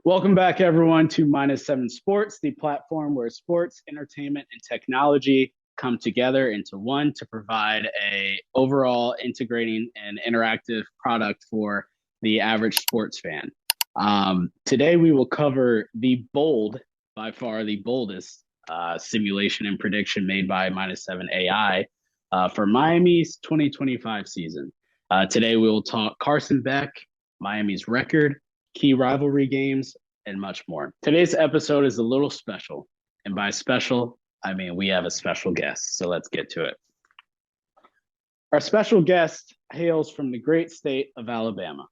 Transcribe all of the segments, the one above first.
Welcome back, everyone, to Minus Seven Sports, the platform where sports, entertainment, and technology come together into one to provide a overall integrating and interactive product for the average sports fan. Today, we will cover by far the boldest simulation and prediction made by Minus Seven AI for Miami's 2025 season. Today, we will talk Carson Beck, Miami's record, key rivalry games, and much more. Today's episode is a little special. And by special, I mean we have a special guest. So let's get to it. Our special guest hails from the great state of Alabama.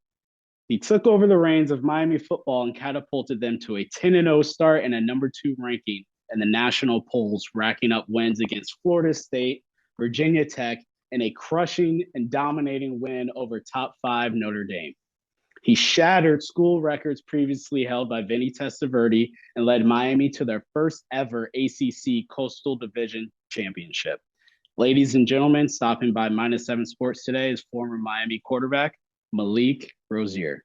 He took over the reins of Miami football and catapulted them to a 10-0 start and a number 2 ranking in the national polls, racking up wins against Florida State, Virginia Tech, and a crushing and dominating win over top 5 Notre Dame. He shattered school records previously held by Vinny Testaverde and led Miami to their first ever ACC Coastal Division championship. Ladies and gentlemen, stopping by Minus Seven Sports today is former Miami quarterback Malik Rosier.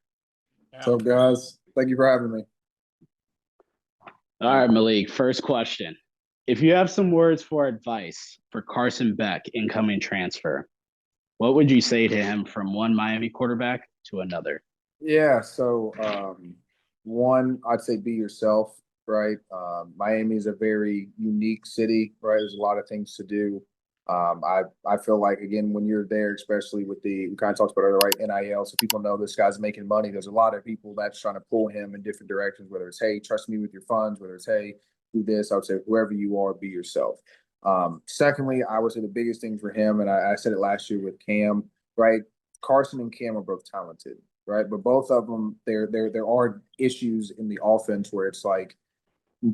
What's up, guys? Thank you for having me. All right, Malik, first question. If you have some words for advice for Carson Beck, incoming transfer, what would you say to him from one Miami quarterback to another? Yeah, so one, I'd say be yourself, right? Miami is a very unique city, right? There's a lot of things to do. I feel like, again, when you're there, especially with we kind of talked about it, right? NIL, so people know this guy's making money. There's a lot of people that's trying to pull him in different directions, whether it's, hey, trust me with your funds, whether it's, hey, do this. I would say, whoever you are, be yourself. Secondly, I would say the biggest thing for him, and I said it last year with Cam, right? Carson and Cam are both talented, right? But both of them, there are issues in the offense where it's like,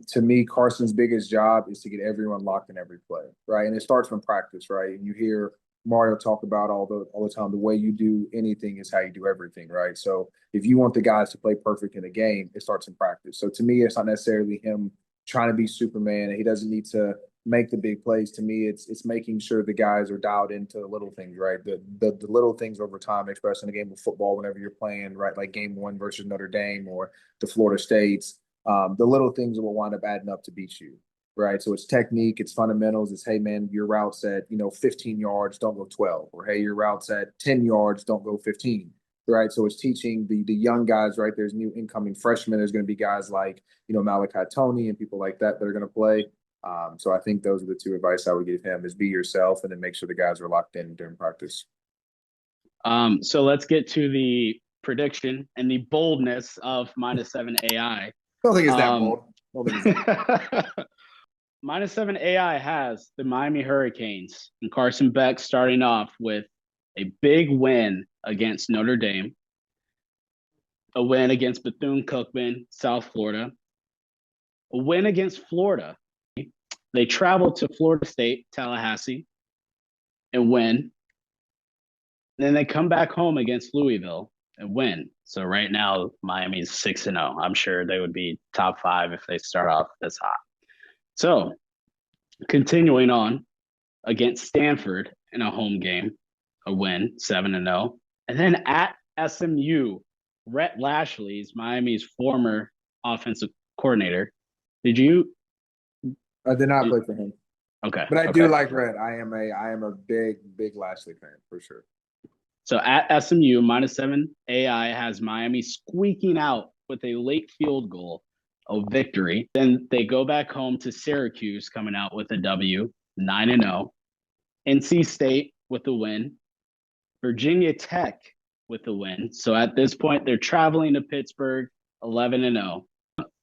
to me, Carson's biggest job is to get everyone locked in every play, right? And it starts from practice, right? And you hear Mario talk about all the time, the way you do anything is how you do everything, right? So if you want the guys to play perfect in a game, it starts in practice. So to me, it's not necessarily him trying to be Superman, and he doesn't need to make the big plays. To me, it's making sure the guys are dialed into the little things, right? The little things over time, especially in a game of football, whenever you're playing, right, like game 1 versus Notre Dame or the Florida States. The little things will wind up adding up to beat you, right? So it's technique, it's fundamentals. It's, hey, man, your route's at 15 yards, don't go 12, or hey, your route's at 10 yards, don't go 15, right? So it's teaching the young guys, right? There's new incoming freshmen. There's going to be guys like Malachi Tony and people like that are going to play. So I think those are the two advice I would give him: is be yourself and then make sure the guys are locked in during practice. So let's get to the prediction and the boldness of Minus Seven AI. I don't think it's that bold. I don't think it's that bold. Minus Seven AI has the Miami Hurricanes and Carson Beck starting off with a big win against Notre Dame, a win against Bethune-Cookman, South Florida, a win against Florida. They travel to Florida State, Tallahassee, and win. Then they come back home against Louisville and win. So right now, Miami's 6-0. I'm sure they would be top 5 if they start off this hot. So continuing on against Stanford in a home game, a win, 7-0. And then at SMU, Rhett Lashley's Miami's former offensive coordinator. I did not play for him. Okay. But I do like Rhett. I am a big Lashley fan for sure. So at SMU, Minus Seven AI has Miami squeaking out with a late field goal, a victory. Then they go back home to Syracuse, coming out with a W, 9-0. NC State with the win. Virginia Tech with the win. So at this point, they're traveling to Pittsburgh, 11-0.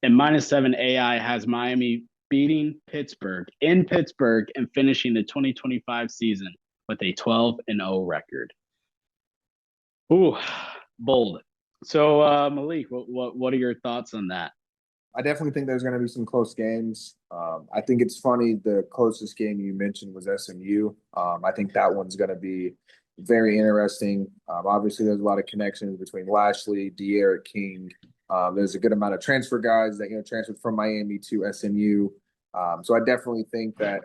And Minus Seven AI has Miami beating Pittsburgh in Pittsburgh and finishing the 2025 season with a 12-0 record. Ooh, bold. So, Malik, what are your thoughts on that? I definitely think there's going to be some close games. I think it's funny, the closest game you mentioned was SMU. I think that one's going to be very interesting. Obviously, there's a lot of connections between Lashley, De'Aaron King. There's a good amount of transfer guys that transferred from Miami to SMU. So I definitely think that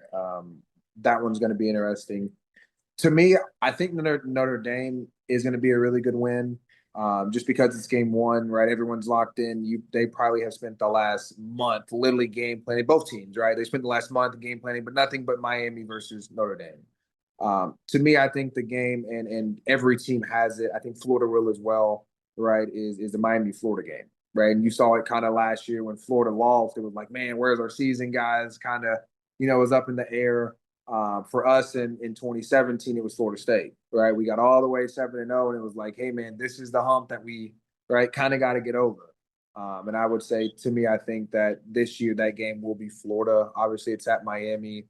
that one's going to be interesting. To me, I think Notre Dame is going to be a really good win. just because it's game one, right? Everyone's locked in. They probably have spent the last month literally game planning. Both teams, right? They spent the last month game planning, but nothing but Miami versus Notre Dame. To me, I think the game and every team has it. I think Florida will as well, right? Is the Miami Florida game, right? And you saw it kind of last year when Florida lost. It was like, man, where's our season, guys? Kind of, it was up in the air. For us in 2017, it was Florida State, right? We got all the way 7-0, and it was like, hey, man, this is the hump that we, right, kind of got to get over. And I would say, to me, I think that this year that game will be Florida. Obviously, it's at Miami.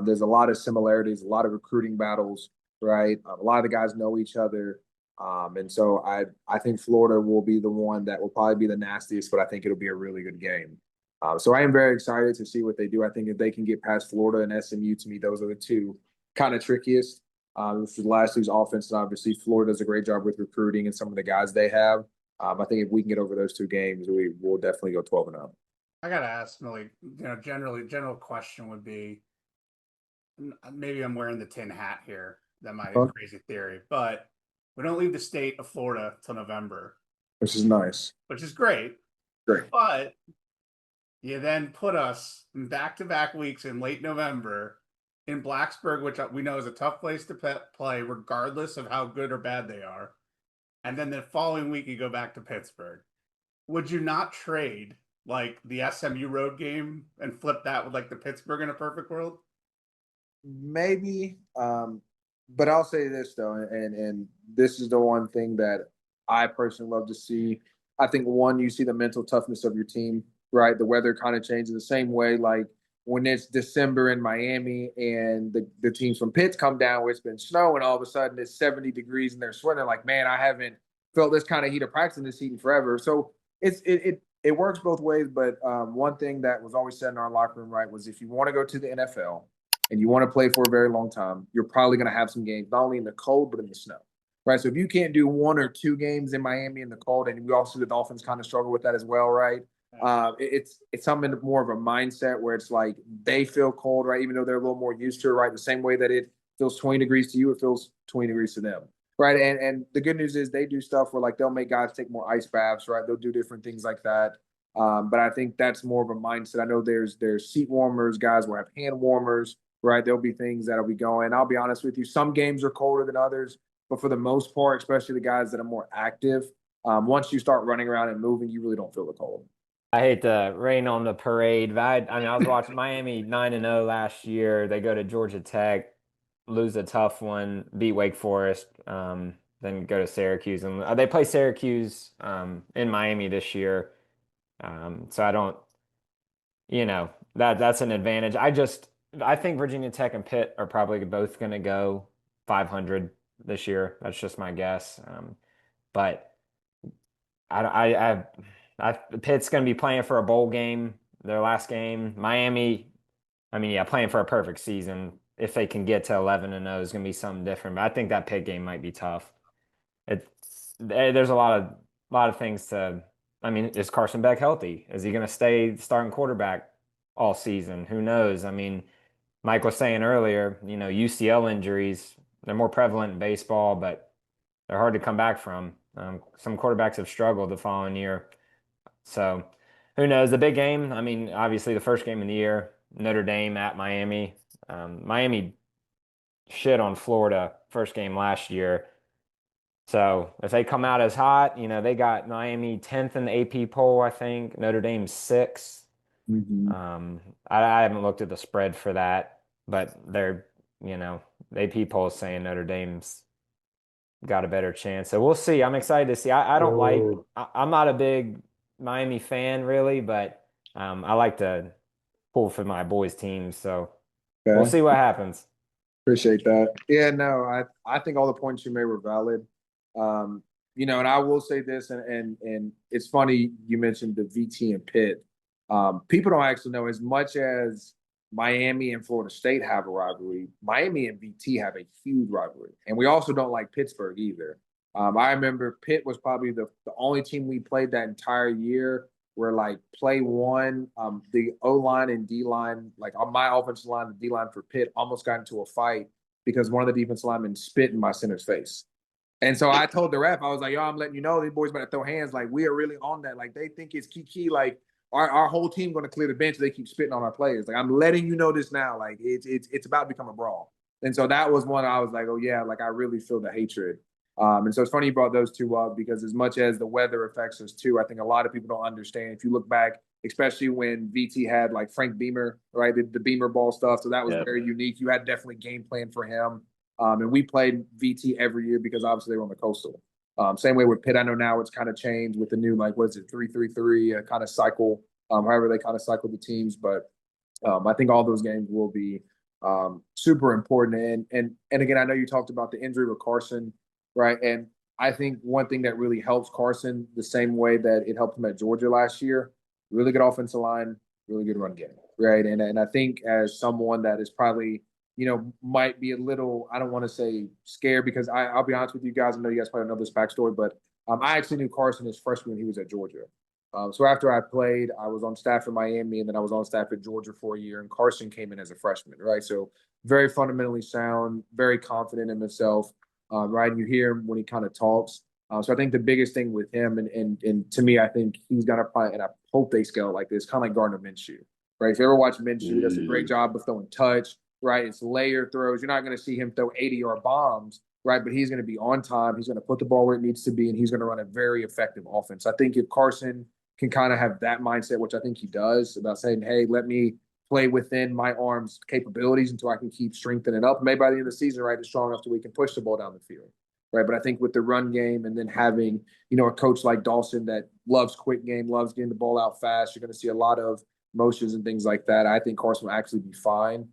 There's a lot of similarities, a lot of recruiting battles, right? A lot of the guys know each other. And so I think Florida will be the one that will probably be the nastiest, but I think it'll be a really good game. So I am very excited to see what they do. I think if they can get past Florida and SMU, to me, those are the two kind of trickiest. This is last year's offense, and obviously Florida does a great job with recruiting and some of the guys they have. I think if we can get over those two games, we will definitely go 12-0. I gotta ask, Malik. General question would be, maybe I'm wearing the tin hat here. That might be a crazy theory, but we don't leave the state of Florida till November, which is nice, which is great. Great, but you then put us in back-to-back weeks in late November in Blacksburg, which we know is a tough place to play, regardless of how good or bad they are. And then the following week, you go back to Pittsburgh. Would you not trade like the SMU road game and flip that with like the Pittsburgh in a perfect world? Maybe, but I'll say this though, and this is the one thing that I personally love to see. I think one, you see the mental toughness of your team, right? The weather kind of changes the same way, like when it's December in Miami and the teams from Pitt come down where it's been snowing, all of a sudden it's 70 degrees and they're sweating. Like, man, I haven't felt this kind of heat of practice in this heat in forever. So it works both ways. But one thing that was always said in our locker room, right, was if you want to go to the NFL and you want to play for a very long time, you're probably going to have some games, not only in the cold, but in the snow. Right. So if you can't do 1 or 2 games in Miami in the cold, and we also see the Dolphins kind of struggle with that as well, right? It's something more of a mindset where it's like they feel cold, right? Even though they're a little more used to it, right? The same way that it feels 20 degrees to you, it feels 20 degrees to them, right? And the good news is they do stuff where like they'll make guys take more ice baths, right? They'll do different things like that. But I think that's more of a mindset. I know there's seat warmers, guys will have hand warmers, right? There'll be things that'll be going. I'll be honest with you, some games are colder than others, but for the most part, especially the guys that are more active, once you start running around and moving, you really don't feel the cold. I hate to rain on the parade, but I was watching Miami 9-0 last year. They go to Georgia Tech, lose a tough one, beat Wake Forest, then go to Syracuse. And they play Syracuse in Miami this year. So I don't, that's an advantage. I think Virginia Tech and Pitt are probably both going to go 500 this year. That's just my guess. But Pitt's going to be playing for a bowl game, their last game. Miami, playing for a perfect season. If they can get to 11-0, is going to be something different. But I think that Pitt game might be tough. There's a lot of things to. Is Carson Beck healthy? Is he going to stay starting quarterback all season? Who knows? Mike was saying earlier, UCL injuries, they're more prevalent in baseball, but they're hard to come back from. Some quarterbacks have struggled the following year. So who knows? The big game, obviously the first game of the year, Notre Dame at Miami. Miami shit on Florida first game last year. So if they come out as hot, they got Miami 10th in the AP poll, I think. Notre Dame 6th. Mm-hmm. I haven't looked at the spread for that, but they're, the AP poll is saying Notre Dame's got a better chance. So we'll see. I'm excited to see. I'm not a big Miami fan really, but I like to pull for my boys' teams. So We'll see what happens. Appreciate that. Yeah, no, I think all the points you made were valid. And I will say this, and it's funny you mentioned the VT and Pitt. People don't actually know, as much as Miami and Florida State have a rivalry, Miami and VT have a huge rivalry. And we also don't like Pittsburgh either. I remember Pitt was probably the only team we played that entire year where, like, play one, the O-line and D-line, like on my offensive line, the D-line for Pitt almost got into a fight because one of the defensive linemen spit in my center's face. And so I told the ref, I was like, yo, I'm letting you know these boys about to throw hands. Like, we are really on that. Like, they think it's key. Like, our whole team going to clear the bench. They keep spitting on our players. Like, I'm letting you know this now. Like, it's about to become a brawl. And so that was one I was like, oh, yeah, like, I really feel the hatred. And so it's funny you brought those two up because as much as the weather affects us too, I think a lot of people don't understand. If you look back, especially when VT had like Frank Beamer, right, the Beamer ball stuff. So that was very unique. You had definitely game plan for him. And we played VT every year because obviously they were on the coastal. Same way with Pitt. I know now it's kind of changed with the new, like, what is it, 3-3-3 kind of cycle, however they kind of cycle the teams. But I think all those games will be super important. And again, I know you talked about the injury with Carson, right? And I think one thing that really helps Carson the same way that it helped him at Georgia last year, really good offensive line, really good run game, right? And I think as someone that is probably, might be a little, I don't want to say scared because I'll be honest with you guys. I know you guys probably know this backstory, but I actually knew Carson his freshman when he was at Georgia. So after I played, I was on staff in Miami, and then I was on staff at Georgia for a year, and Carson came in as a freshman, right? So very fundamentally sound, very confident in himself, right? And you hear him when he kind of talks. So I think the biggest thing with him, and to me, I think he's going to probably, and I hope they scale like this, kind of like Gardner Minshew, right? If you ever watch Minshew, he does a great job of throwing touch, right? It's layer throws. You're not going to see him throw 80-yard bombs, right? But he's going to be on time. He's going to put the ball where it needs to be, and he's going to run a very effective offense. I think if Carson can kind of have that mindset, which I think he does, about saying, hey, let me play within my arm's capabilities until I can keep strengthening up. Maybe by the end of the season, right, it's strong enough so we can push the ball down the field, right? But I think with the run game and then having, a coach like Dawson that loves quick game, loves getting the ball out fast, you're going to see a lot of motions and things like that. I think Carson will actually be fine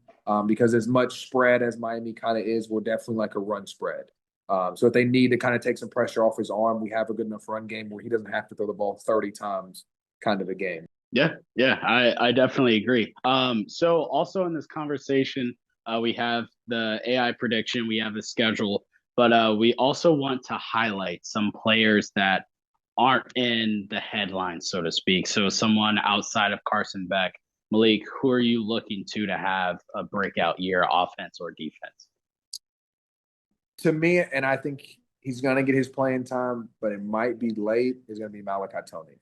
because as much spread as Miami kind of is, we're definitely like a run spread. So if they need to kind of take some pressure off his arm, we have a good enough run game where he doesn't have to throw the ball 30 times kind of a game. Yeah, I definitely agree. So also in this conversation, we have the AI prediction, we have the schedule, but we also want to highlight some players that aren't in the headlines, so to speak. So someone outside of Carson Beck, Malik, who are you looking to have a breakout year, offense or defense? To me, and I think he's going to get his playing time, but it might be late, is going to be Malik Tony.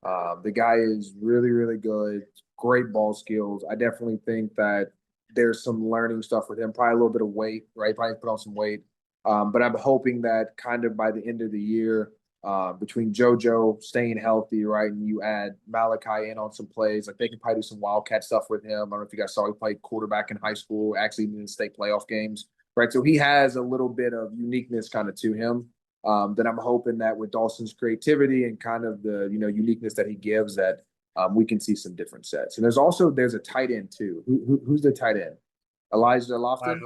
The guy is really, really good, great ball skills. I definitely think that there's some learning stuff with him, probably a little bit of weight, right? Probably put on some weight. But I'm hoping that kind of by the end of the year, between JoJo staying healthy, right, and you add Malachi in on some plays, like they can probably do some wildcat stuff with him. I don't know if you guys saw he played quarterback in high school, actually in the state playoff games, right? So he has a little bit of uniqueness kind of to him. That I'm hoping that with Dawson's creativity and kind of the uniqueness that he gives, that we can see some different sets. And there's a tight end too. Who's the tight end? Elijah Lofton.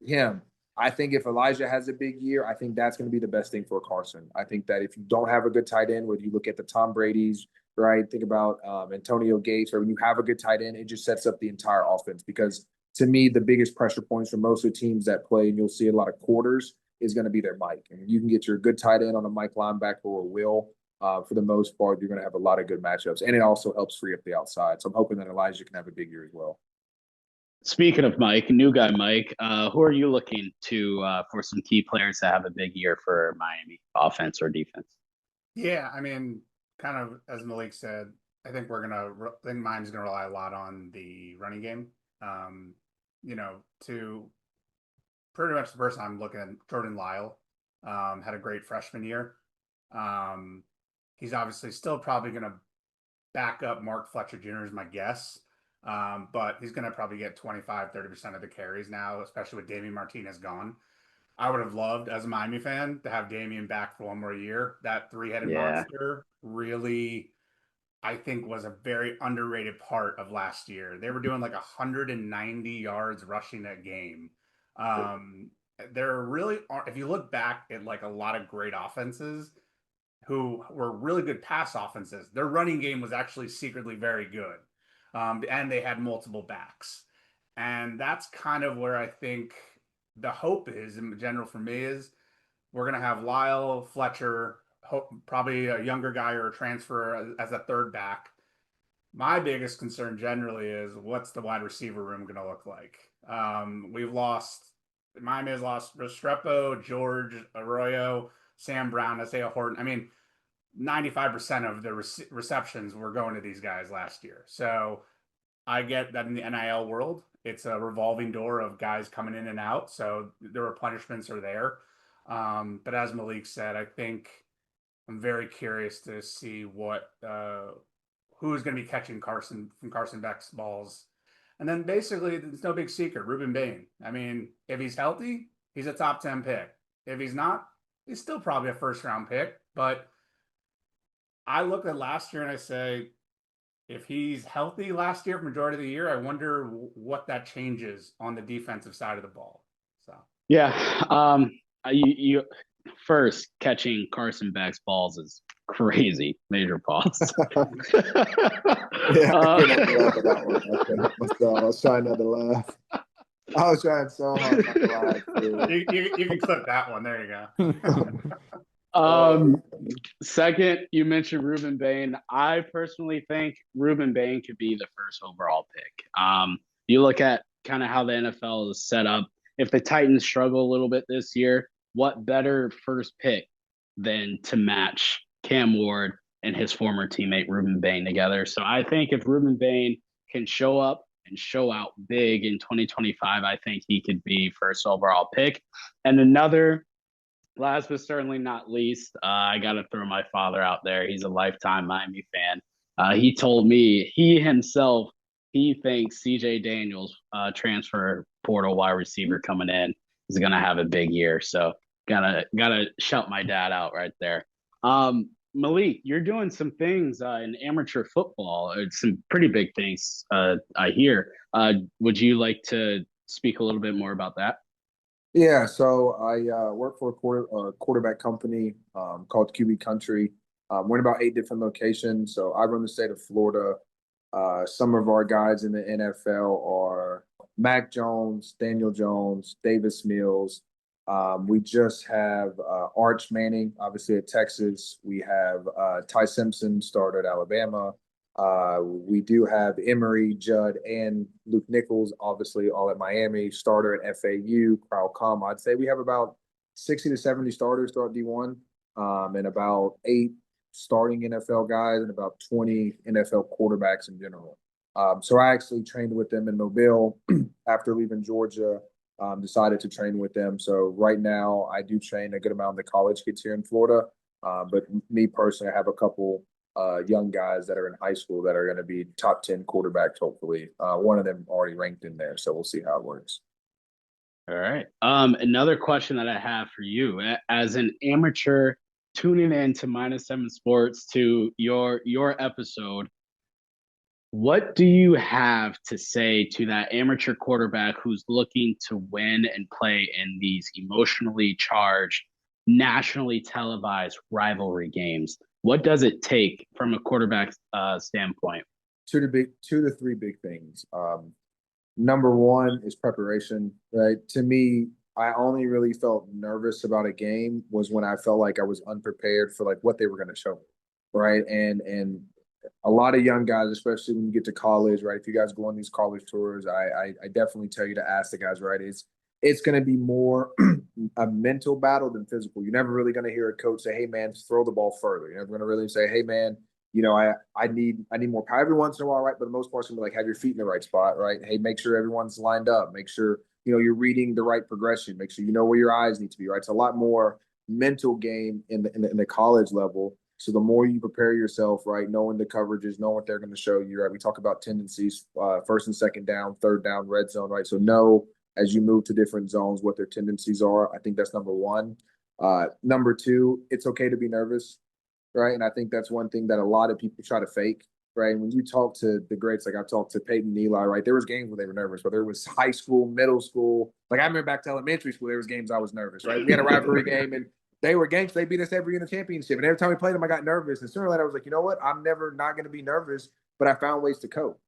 Yeah. Him. I think if Elijah has a big year, I think that's going to be the best thing for Carson. I think that if you don't have a good tight end, whether you look at the Tom Brady's, right, think about Antonio Gates, or when you have a good tight end, it just sets up the entire offense. Because to me, the biggest pressure points for most of the teams that play, and you'll see a lot of quarters, is going to be their Mike. And you can get your good tight end on a Mike linebacker or Will. For the most part, you're going to have a lot of good matchups. And it also helps free up the outside. So I'm hoping that Elijah can have a big year as well. Speaking of Mike, new guy Mike, who are you looking to for some key players to have a big year for Miami, offense or defense? Yeah, I mean, kind of as Malik said, I think Miami's gonna rely a lot on the running game. To pretty much the person I'm looking at, Jordan Lyle, had a great freshman year. He's obviously still probably gonna back up Mark Fletcher Jr. is my guess. But he's going to probably get 25-30% of the carries now, especially with Damian Martinez gone. I would have loved, as a Miami fan, to have Damian back for one more year. That three-headed monster really, I think, was a very underrated part of last year. They were doing like 190 yards rushing a game. There really aren't, if you look back at like a lot of great offenses who were really good pass offenses, their running game was actually secretly very good. And they had multiple backs. And that's kind of where I think the hope is in general for me is we're going to have Lyle, Fletcher, probably a younger guy or a transfer as a third back. My biggest concern generally is what's the wide receiver room going to look like? We've lost Miami has lost Restrepo, George, Arroyo, Sam Brown, Isaiah Horton. I mean, 95% of the receptions were going to these guys last year. So I get that in the NIL world, it's a revolving door of guys coming in and out. So the replenishments are there. But as Malik said, I think I'm very curious to see what who's going to be catching Carson Beck's balls. And then basically, it's no big secret. Ruben Bane. I mean, if he's healthy, he's a top 10 pick. If he's not, he's still probably a first round pick. But I look at last year and I say, if he's healthy last year for majority of the year, I wonder what that changes on the defensive side of the ball. So yeah, you first catching Carson Beck's balls is crazy. Major pause. Yeah, I couldn't laugh at that one. I was trying not to laugh. I was trying so hard not to laugh. You can clip that one. There you go. Second, you mentioned Ruben Bane. I personally think Ruben Bane could be the first overall pick. You look at kind of how the NFL is set up. If the Titans struggle a little bit this year, what better first pick than to match Cam Ward and his former teammate Ruben Bane together? So I think if Ruben Bane can show up and show out big in 2025, I think he could be first overall pick. And another, last but certainly not least, I got to throw my father out there. He's a lifetime Miami fan. He told me he thinks CJ Daniels, transfer portal wide receiver coming in, is going to have a big year. So gotta shout my dad out right there. Malik, you're doing some things in amateur football. Some pretty big things, I hear. Would you like to speak a little bit more about that? Yeah, so I work for a quarterback company called QB Country. We're in about 8 different locations. So I run the state of Florida. Some of our guys in the NFL are Mac Jones, Daniel Jones, Davis Mills. We just have Arch Manning, obviously at Texas. We have Ty Simpson, starter at Alabama. We do have Emery, Judd, and Luke Nichols, obviously all at Miami, starter at FAU, Kyle Com. I'd say we have about 60 to 70 starters throughout D1, and about 8 starting NFL guys and about 20 NFL quarterbacks in general. So I actually trained with them in Mobile after leaving Georgia. Decided to train with them. So right now I do train a good amount of the college kids here in Florida. But me personally, I have a couple young guys that are in high school that are going to be top 10 quarterbacks, hopefully. One of them already ranked in there, so we'll see how it works. All right. Another question that I have for you, as an amateur tuning in to -7 Sports, to your episode, what do you have to say to that amateur quarterback who's looking to win and play in these emotionally charged, nationally televised rivalry games? What does it take from a quarterback standpoint? 2 to 3 big things. Number one is preparation, right? To me, I only really felt nervous about a game was when I felt like I was unprepared for like what they were going to show me, right? And a lot of young guys, especially when you get to college, right? If you guys go on these college tours, I definitely tell you to ask the guys, right? It's going to be more a mental battle than physical. You're never really going to hear a coach say, "Hey, man, throw the ball further." You're never going to really say, "Hey, man, you know, I need more power." Every once in a while, right? But the most part, it's going to be like, have your feet in the right spot, right? Hey, make sure everyone's lined up. Make sure, you know, you're reading the right progression. Make sure you know where your eyes need to be, right? It's a lot more mental game in the college level. So the more you prepare yourself, right, knowing the coverages, knowing what they're going to show you, right? We talk about tendencies, first and second down, third down, red zone, right? So know as you move to different zones what their tendencies are. I think that's number one. Number two, it's okay to be nervous, right? And I think that's one thing that a lot of people try to fake, right? And when you talk to the greats, like I've talked to Peyton and Eli, right? There was games where they were nervous, whether it was high school, middle school. Like I remember back to elementary school, there was games I was nervous, right? We had a rivalry game and they were gangsters. They beat us every year in the championship. And every time we played them, I got nervous. And sooner or later, I was like, you know what? I'm never not going to be nervous, but I found ways to cope,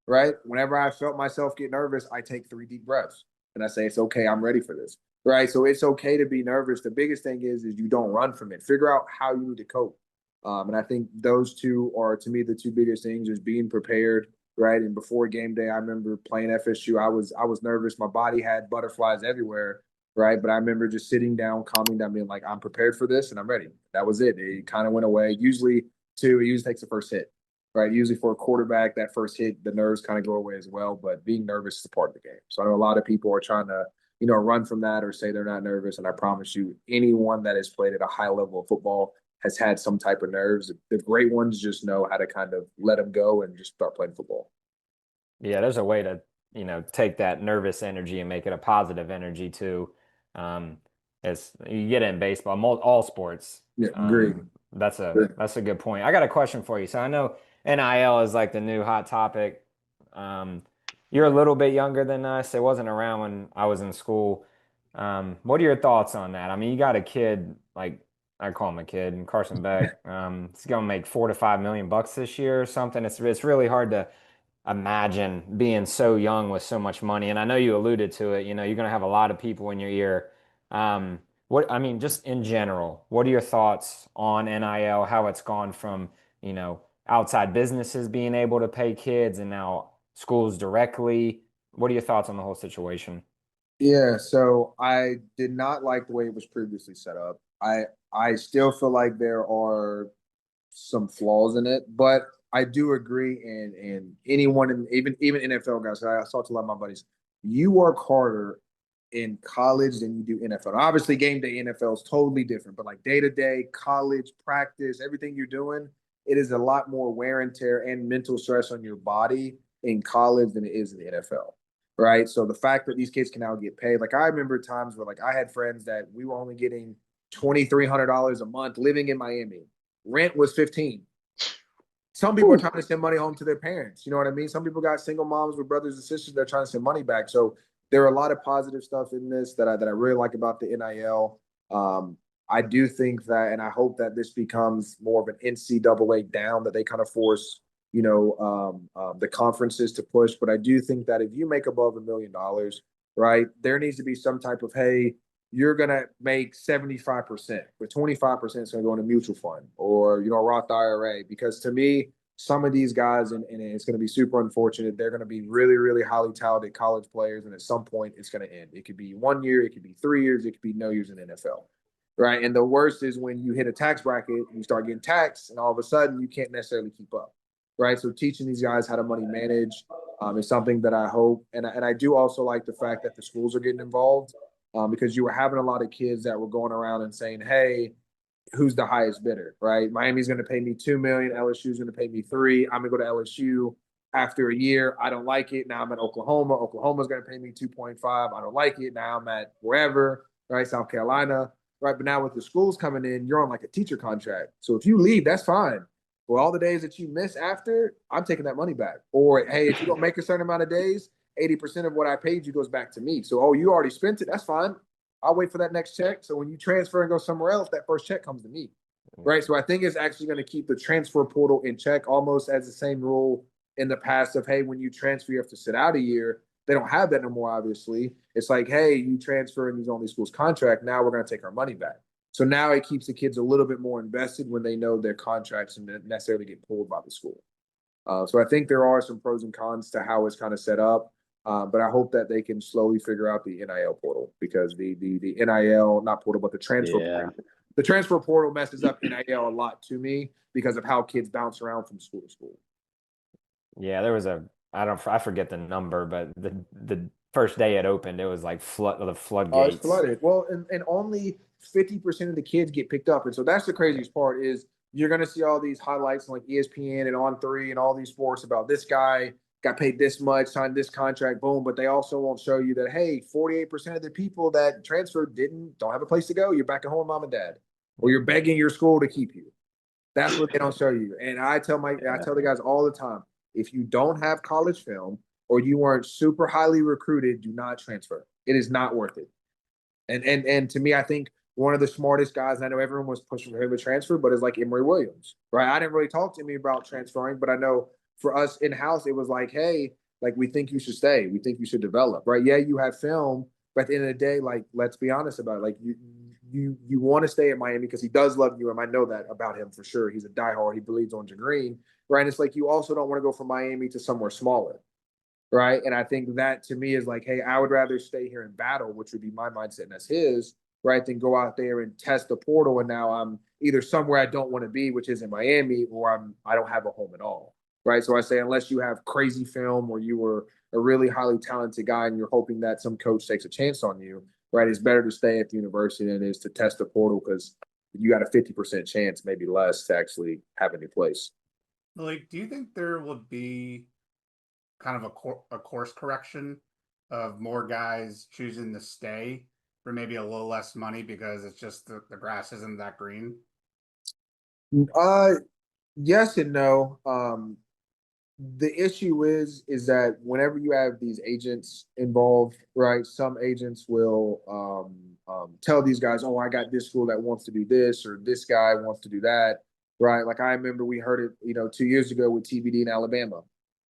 right? Whenever I felt myself get nervous, I take 3 deep breaths. And I say, it's okay. I'm ready for this, right? So it's okay to be nervous. The biggest thing is you don't run from it. Figure out how you need to cope. And I think those two are, to me, the 2 biggest things is being prepared, right? And before game day, I remember playing FSU. I was nervous. My body had butterflies everywhere. right? But I remember just sitting down, calming down, being like, I'm prepared for this and I'm ready. That was it. It kind of went away. Usually takes the first hit, right? Usually for a quarterback, that first hit, the nerves kind of go away as well. But being nervous is a part of the game. So I know a lot of people are trying to, run from that or say they're not nervous. And I promise you, anyone that has played at a high level of football has had some type of nerves. The great ones just know how to kind of let them go and just start playing football. Yeah, there's a way to, take that nervous energy and make it a positive energy too. Um, it's you get it in baseball, all sports. Yeah, agree. That's a good point. I got a question for you. So I know NIL is like the new hot topic. Um, you're a little bit younger than us. It wasn't around when I was in school. What are your thoughts on that? I mean, you got a kid like I call him a kid, and Carson Beck. He's gonna make $4 to $5 million this year or something. It's really hard to imagine being so young with so much money. And I know you alluded to it, you're going to have a lot of people in your ear. Just in general, what are your thoughts on NIL, how it's gone from, outside businesses being able to pay kids and now schools directly? What are your thoughts on the whole situation? Yeah, so I did not like the way it was previously set up. I still feel like there are some flaws in it, but I do agree. And anyone, in even NFL guys, I talked to a lot of my buddies. You work harder in college than you do NFL. Now, obviously, game day NFL is totally different, but like day to day, college practice, everything you're doing, it is a lot more wear and tear and mental stress on your body in college than it is in the NFL. Right. So the fact that these kids can now get paid, like I remember times where like I had friends that we were only getting $2,300 a month living in Miami. Rent was 15. Some people are trying to send money home to their parents. You know what I mean? Some people got single moms with brothers and sisters that are trying to send money back. So there are a lot of positive stuff in this that I really like about the NIL. I do think that, and I hope that this becomes more of an NCAA down that they kind of force, the conferences to push. But I do think that if you make above $1 million, right, there needs to be some type of, hey, you're going to make 75%, but 25% is going to go in a mutual fund or, a Roth IRA. Because to me, some of these guys, and it's going to be super unfortunate, they're going to be really, really highly talented college players. And at some point, it's going to end. It could be 1 year, it could be 3 years, it could be no years in the NFL. Right. And the worst is when you hit a tax bracket and you start getting taxed, and all of a sudden you can't necessarily keep up. Right. So teaching these guys how to money manage is something that I hope. And I do also like the fact that the schools are getting involved. Because you were having a lot of kids that were going around and saying, hey, who's the highest bidder, right? Miami's going to pay me $2 million. LSU's going to pay me $3 million. I'm going to go to LSU after a year. I don't like it. Now I'm at Oklahoma. Oklahoma's going to pay me 2.5. I don't like it. Now I'm at wherever, right? South Carolina, right? But now with the schools coming in, you're on like a teacher contract. So if you leave, that's fine. For all the days that you miss after, I'm taking that money back. Or, hey, if you don't make a certain amount of days, 80% of what I paid you goes back to me. So, you already spent it. That's fine. I'll wait for that next check. So when you transfer and go somewhere else, that first check comes to me. Right. So I think it's actually going to keep the transfer portal in check, almost as the same rule in the past of, hey, when you transfer, you have to sit out a year. They don't have that no more, obviously. It's like, hey, you transfer and use on these schools' contract. Now we're going to take our money back. So now it keeps the kids a little bit more invested when they know their contracts and don't necessarily get pulled by the school. So I think there are some pros and cons to how it's kind of set up. But I hope that they can slowly figure out the NIL portal, because the NIL, not portal, but the transfer portal. The transfer portal messes up NIL a lot to me because of how kids bounce around from school to school. Yeah, there was I forget the number, but the first day it opened, it was like the floodgates. It's flooded. Well, and only 50% of the kids get picked up. And so that's the craziest part is you're going to see all these highlights on like ESPN and On3 and all these sports about this guy got paid this much, signed this contract, boom. But they also won't show you that, hey, 48% of the people that transferred don't have a place to go. You're back at home with mom and dad, or you're begging your school to keep you. That's what they don't show you. And I tell the guys all the time, if you don't have college film or you weren't super highly recruited, do not transfer. It is not worth it. And to me, I think one of the smartest guys, and I know everyone was pushing for him to transfer, but it's like Emory Williams, right? I didn't really talk to him about transferring, but I know for us in-house, it was like, hey, like, we think you should stay. We think you should develop, right? Yeah, you have film, but at the end of the day, like, let's be honest about it. Like, you want to stay at Miami because he does love you, and I know that about him for sure. He's a diehard. He believes on green, right? And it's like you also don't want to go from Miami to somewhere smaller. right? And I think that to me is like, hey, I would rather stay here and battle, which would be my mindset, and that's his, right? Than go out there and test the portal, and now I'm either somewhere I don't want to be, which is in Miami, or I don't have a home at all, right? So I say unless you have crazy film or you were a really highly talented guy and you're hoping that some coach takes a chance on you, right? It's better to stay at the university than it is to test the portal because you got a 50% chance, maybe less, to actually have a new place. Like, do you think there would be kind of a course correction of more guys choosing to stay for maybe a little less money because it's just the grass isn't that green? Yes and no. The issue is that whenever you have these agents involved, right? Some agents will tell these guys, "Oh, I got this school that wants to do this, or this guy wants to do that," right? Like I remember we heard it, 2 years ago with TVD in Alabama,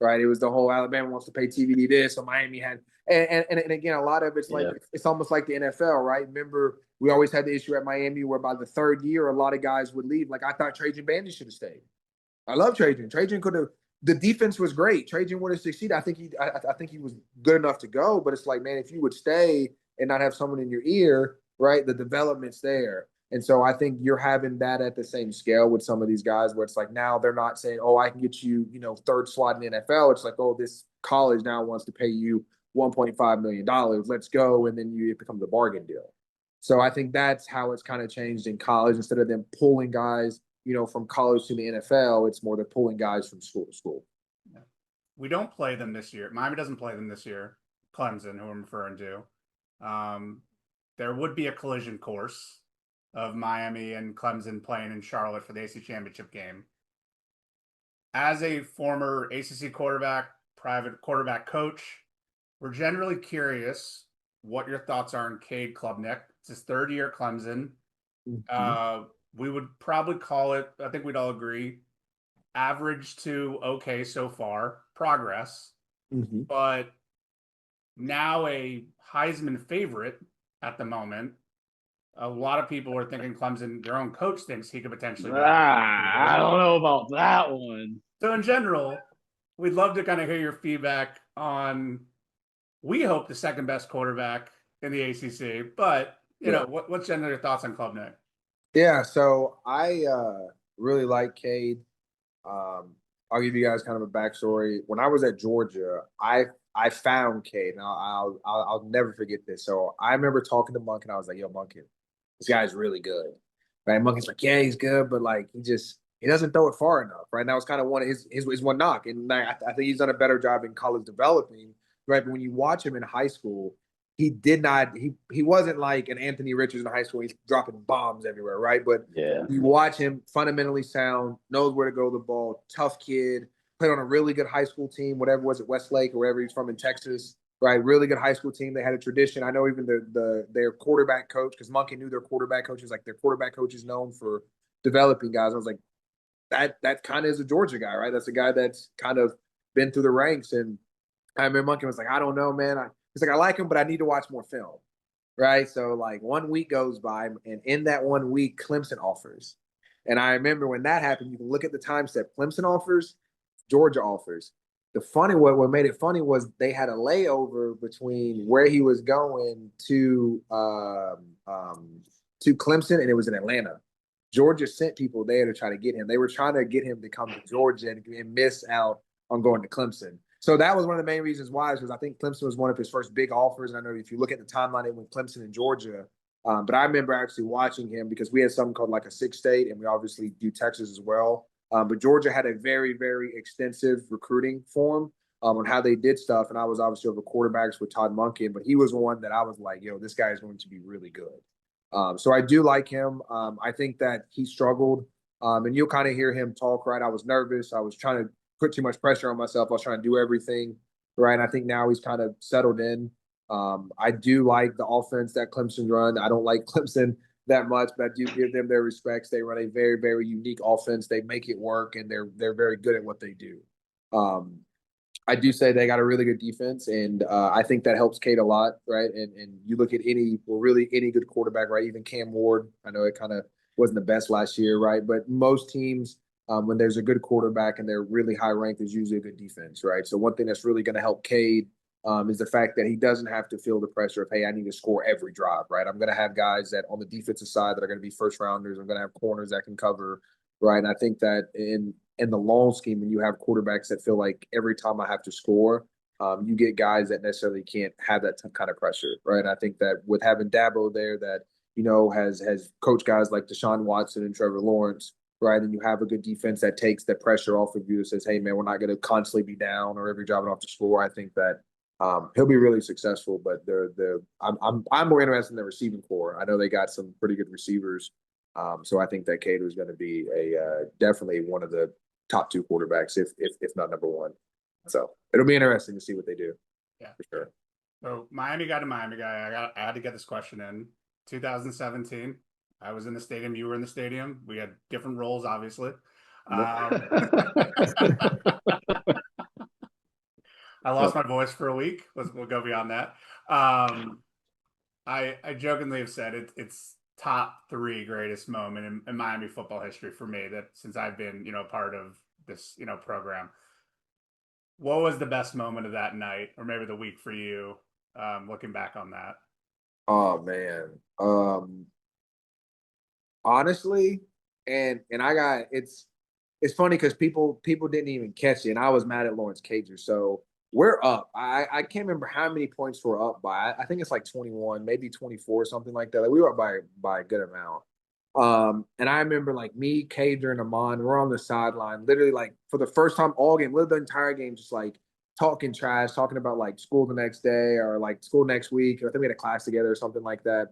right? It was the whole Alabama wants to pay TVD this, or Miami had, and again, a lot of it's like it's almost like the NFL, right? Remember, we always had the issue at Miami where by the third year, a lot of guys would leave. Like I thought Trajan Bandy should have stayed. I love Trajan. Trajan could have. The defense was great. Trajan would have succeeded. I think he was good enough to go. But it's like, man, if you would stay and not have someone in your ear, right? The development's there. And so I think you're having that at the same scale with some of these guys where it's like now they're not saying, oh, I can get you, third slot in the NFL. It's like, oh, this college now wants to pay you $1.5 million. Let's go. And then it becomes a bargain deal. So I think that's how it's kind of changed in college. Instead of them pulling guys, from college to the NFL, it's more they're pulling guys from school to school. Yeah. We don't play them this year. Miami doesn't play them this year. Clemson, who I'm referring to. There would be a collision course of Miami and Clemson playing in Charlotte for the ACC championship game. As a former ACC quarterback, private quarterback coach, we're generally curious what your thoughts are on Cade Klubnik. It's his third year at Clemson. Mm-hmm. We would probably call it, I think we'd all agree, average to okay so far, progress. Mm-hmm. But now a Heisman favorite at the moment. A lot of people are thinking Clemson, their own coach thinks he could potentially be. I don't know about that one. So in general, we'd love to kind of hear your feedback on, we hope, the second best quarterback in the ACC. But, what's generally your thoughts on Klubnik? Yeah, so I really like Cade. I'll give you guys kind of a backstory. When I was at Georgia, I found Cade, and I'll never forget this. So I remember talking to Monk, and I was like, "Yo, Monk, this guy's really good." Right? Monk's like, "Yeah, he's good, but like he doesn't throw it far enough." Right? And that was kind of one of his one knock, and I think he's done a better job in college developing. Right? But when you watch him in high school, he did not. He wasn't like an Anthony Richards in high school. He's dropping bombs everywhere, right? But you watch him, fundamentally sound, knows where to go with the ball, tough kid, played on a really good high school team, whatever was it, Westlake or wherever he's from in Texas, right? Really good high school team. They had a tradition. I know even their quarterback coach, because Monkey knew their quarterback coaches, like their quarterback coach is known for developing guys. I was like, that kind of is a Georgia guy, right? That's a guy that's kind of been through the ranks. And I remember Monkey was like, I don't know, man. He's like, I like him, but I need to watch more film, right? So like 1 week goes by, and in that 1 week, Clemson offers. And I remember when that happened, you can look at the time step. Clemson offers, Georgia offers. What made it funny was they had a layover between where he was going to Clemson, and it was in Atlanta. Georgia sent people there to try to get him. They were trying to get him to come to Georgia and miss out on going to Clemson. So that was one of the main reasons why, because I think Clemson was one of his first big offers. And I know if you look at the timeline, it went Clemson and Georgia. But I remember actually watching him because we had something called like a 6-state, and we obviously do Texas as well. But Georgia had a very, very extensive recruiting form on how they did stuff. And I was obviously over quarterbacks with Todd Monken, but he was one that I was like, yo, this guy is going to be really good. So I do like him. I think that he struggled. And you'll kind of hear him talk, right? I was nervous. I was trying to put too much pressure on myself. I was trying to do everything, right? And I think now he's kind of settled in. I do like the offense that Clemson run. I don't like Clemson that much, but I do give them their respects. They run a very, very unique offense. They make it work, and they're very good at what they do. I do say they got a really good defense, and I think that helps Cade a lot, right? And you look at any good quarterback, right? Even Cam Ward, I know it kind of wasn't the best last year, right? But most teams when there's a good quarterback and they're really high ranked, there's usually a good defense, right? So one thing that's really going to help Cade is the fact that he doesn't have to feel the pressure of, hey, I need to score every drive, right? I'm going to have guys that on the defensive side that are going to be first rounders. I'm going to have corners that can cover, right? And I think that in the long scheme, when you have quarterbacks that feel like every time I have to score, you get guys that necessarily can't have that kind of pressure, right? And I think that with having Dabo there that, has coached guys like Deshaun Watson and Trevor Lawrence, right? And you have a good defense that takes the pressure off of you, that says, hey, man, we're not going to constantly be down or every drive off the score. I think that he'll be really successful, but I'm more interested in the receiving core. I know they got some pretty good receivers, so I think that Cade is going to be definitely one of the top 2 quarterbacks, if not number 1. So it'll be interesting to see what they do. Yeah, for sure. So Miami guy to Miami guy, I had to get this question in. 2017, I was in the stadium. You were in the stadium. We had different roles, obviously. I lost my voice for a week. We'll go beyond that. I jokingly have said it's top 3 greatest moment in Miami football history for me, that since I've been, part of this, program. What was the best moment of that night, or maybe the week for you, looking back on that? Oh man. Honestly, and I got it's funny because people didn't even catch it, and I was mad at Lawrence Cager. So we're up. I can't remember how many points we're up by. I think it's like 21, maybe 24, something like that. Like we were up by a good amount. And I remember like me, Cager, and Amon, we're on the sideline, literally like for the first time all game, lived the entire game, just like talking trash, talking about like school the next day or like school next week. I think we had a class together or something like that.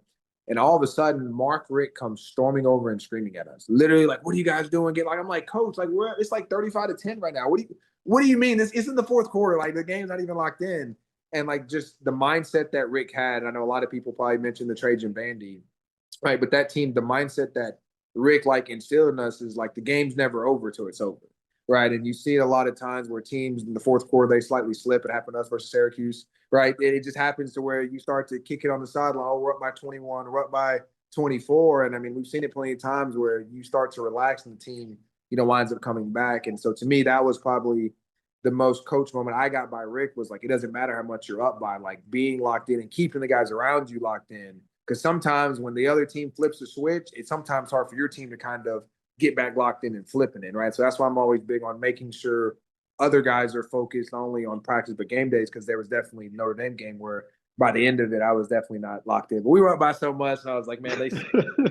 And all of a sudden, Mark Richt comes storming over and screaming at us. Literally, like, "What are you guys doing?" I'm like, "Coach, like it's like 35-10 right now. What do you mean? This isn't the fourth quarter. Like the game's not even locked in." And like just the mindset that Rick had. I know a lot of people probably mentioned the Trajan Bandy, right? But that team, the mindset that Rick like instilled in us is like the game's never over till it's over, right? And you see it a lot of times where teams in the fourth quarter they slightly slip. It happened to us versus Syracuse. Right. It just happens to where you start to kick it on the sideline. Oh, we're up by 21, we're up by 24. And I mean, we've seen it plenty of times where you start to relax and the team, winds up coming back. And so to me, that was probably the most coach moment I got by Rick was like, it doesn't matter how much you're up by, like being locked in and keeping the guys around you locked in. Because sometimes when the other team flips the switch, it's sometimes hard for your team to kind of get back locked in and flipping it. Right. So that's why I'm always big on making sure other guys are focused not only on practice but game days, because there was definitely Notre Dame game where by the end of it I was definitely not locked in. But we were up by so much, and I was like, man,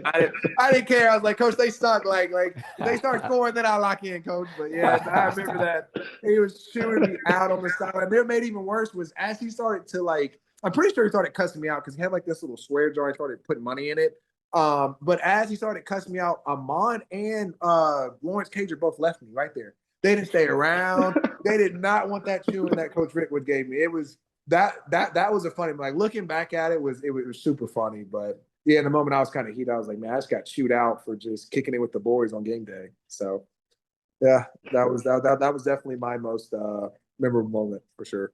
I didn't care. I was like, Coach, they suck. Like they start scoring, then I lock in, Coach. But yeah, I remember that he was shooting me out on the sideline. It made it even worse was as he started to I'm pretty sure he started cussing me out because he had like this little swear jar. He started putting money in it. But as he started cussing me out, Amon and Lawrence Cager both left me right there. They didn't stay around. They did not want that chewing that Coach Rick would gave me. It was that was a funny. Like looking back at it was super funny. But yeah, in the moment I was kind of heated. I was like, man, I just got chewed out for just kicking it with the boys on game day. So yeah, that was definitely my most memorable moment for sure.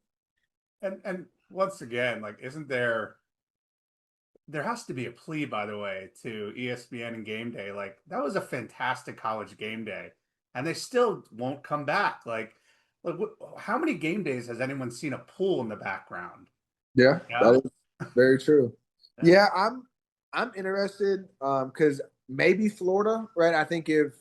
And once again, like, isn't there has to be a plea, by the way, to ESPN and Game Day. Like that was a fantastic college game day. And they still won't come back. Like how many game days has anyone seen a pool in the background? Yeah, that is very true. Yeah, I'm interested because maybe Florida, right? I think if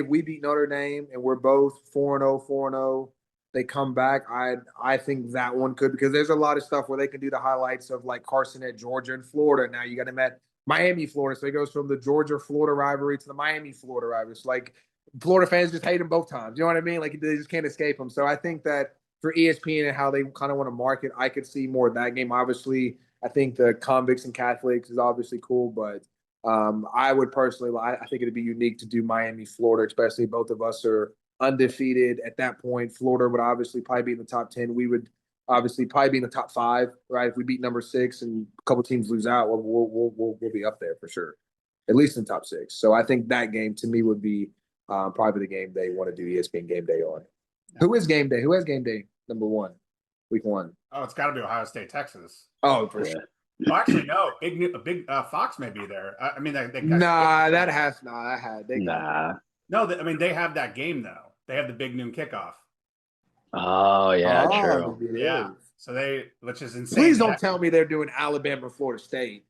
we beat Notre Dame and we're both 4-0, they come back. I think that one could, because there's a lot of stuff where they can do the highlights of like Carson at Georgia and Florida. Now you got him at Miami, Florida, so he goes from the Georgia-Florida rivalry to the Miami-Florida rivalry. It's like Florida fans just hate him both times. You know what I mean? Like they just can't escape him. So I think that for ESPN and how they kind of want to market, I could see more of that game. Obviously, I think the convicts and Catholics is obviously cool, but I would personally, I think it'd be unique to do Miami, Florida, especially both of us are undefeated at that point. Florida would obviously probably be in the top 10. We would obviously probably be in the top 5, right? If we beat number 6 and a couple teams lose out, we'll be up there for sure, at least in the top 6. So I think that game to me would be probably the game they want to do ESPN Game Day on. Yeah. Who is Game Day? Who has Game Day number 1, week 1? Oh, it's got to be Ohio State, Texas. Oh, for sure. Well, actually, no. Big Fox may be there. I mean, they nah, that has not. I had they nah. No, I mean they have that game though. They have the big noon kickoff. Oh yeah, true. Maybe it Yeah. is. So which is insane. Please don't tell me they're doing Alabama, Florida State.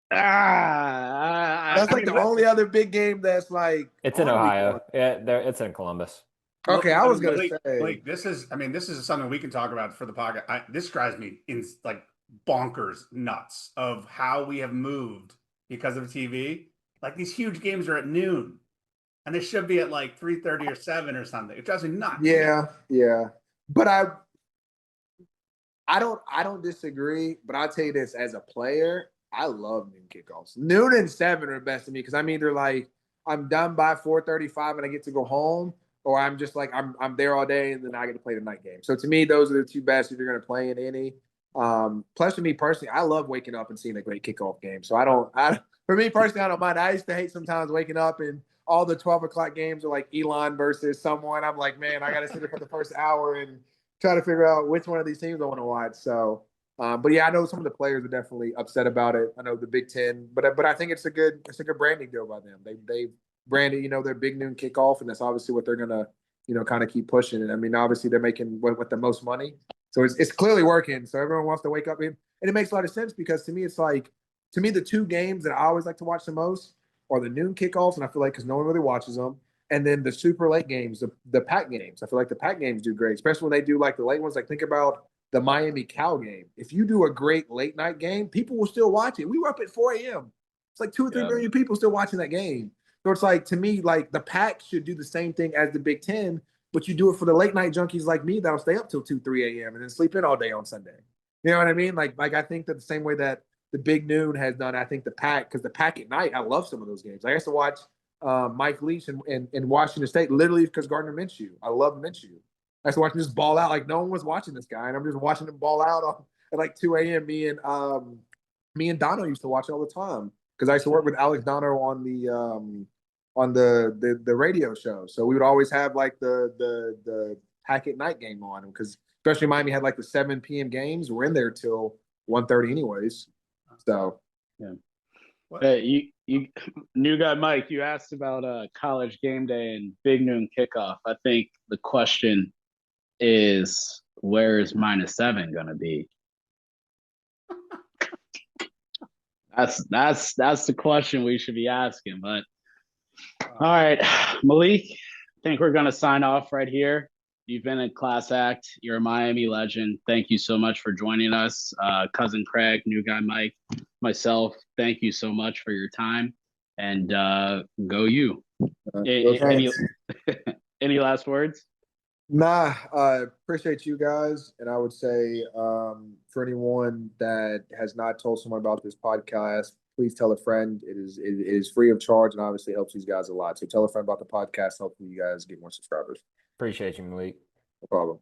That's like the only other big game that's like It's in Ohio. Yeah, it's in Columbus. Okay, I was gonna say Malik, this is something we can talk about for the podcast. This drives me like bonkers nuts of how we have moved because of TV. Like these huge games are at noon, and they should be at like 3:30 or 7 or something. It drives me nuts. Yeah, but I don't disagree. But I'll tell you this: as a player, I love noon kickoffs. Noon and 7 are best to me because I'm either like I'm done by 4:35 and I get to go home, or I'm just like I'm there all day and then I get to play the night game. So to me, those are the two best if you're going to play in any. Plus, for me personally, I love waking up and seeing a great kickoff game. So for me personally, I don't mind. I used to hate sometimes waking up and all the 12 o'clock games are like Elon versus someone. I'm like, man, I got to sit there for the first hour and try to figure out which one of these teams I want to watch. So, but yeah, I know some of the players are definitely upset about it. I know the Big Ten, but I think it's a good branding deal by them. They branded, their big noon kickoff, and that's obviously what they're gonna, kind of keep pushing. And I mean, obviously they're making what the most money, so it's clearly working. So everyone wants to wake up and it makes a lot of sense because to me, it's like the two games that I always like to watch the most are the noon kickoffs, and I feel like because no one really watches them, and then the super late games, the pack games. I feel like the pack games do great, especially when they do like the late ones. Like think about the Miami Cal game. If you do a great late night game, people will still watch it. We were up at 4 a.m. It's like 2 or 3 million people still watching that game. So it's like, to me, like the pack should do the same thing as the Big Ten, but you do it for the late night junkies like me that'll stay up till 2, 3 a.m. and then sleep in all day on Sunday. You know what I mean? Like I think that the same way that the Big Noon has done, I think the pack, because the pack at night, I love some of those games. I used to watch Mike Leach in Washington State, literally because Gardner Minshew. I love Minshew. I used to watch him just ball out like no one was watching this guy, and I'm just watching him ball out at like 2 a.m. Me and Dono used to watch it all the time because I used to work with Alex Dono on the radio show. So we would always have like the pack at night game on because especially Miami had like the 7 p.m. games. We're in there till 1:30 anyways. So yeah. Hey, you new guy Mike, you asked about college game day and big noon kickoff. I think the question is where is -7 gonna be? That's the question we should be asking. But all right, Malik, I think we're gonna sign off right here. You've been a class act. You're a Miami legend. Thank you so much for joining us. Cousin Craig, new guy Mike, myself, thank you so much for your time. And go you. Any last words? Nah, appreciate you guys. And I would say for anyone that has not told someone about this podcast, please tell a friend. It is free of charge and obviously helps these guys a lot. So tell a friend about the podcast. Hopefully you guys get more subscribers. Appreciate you, Malik. No problem.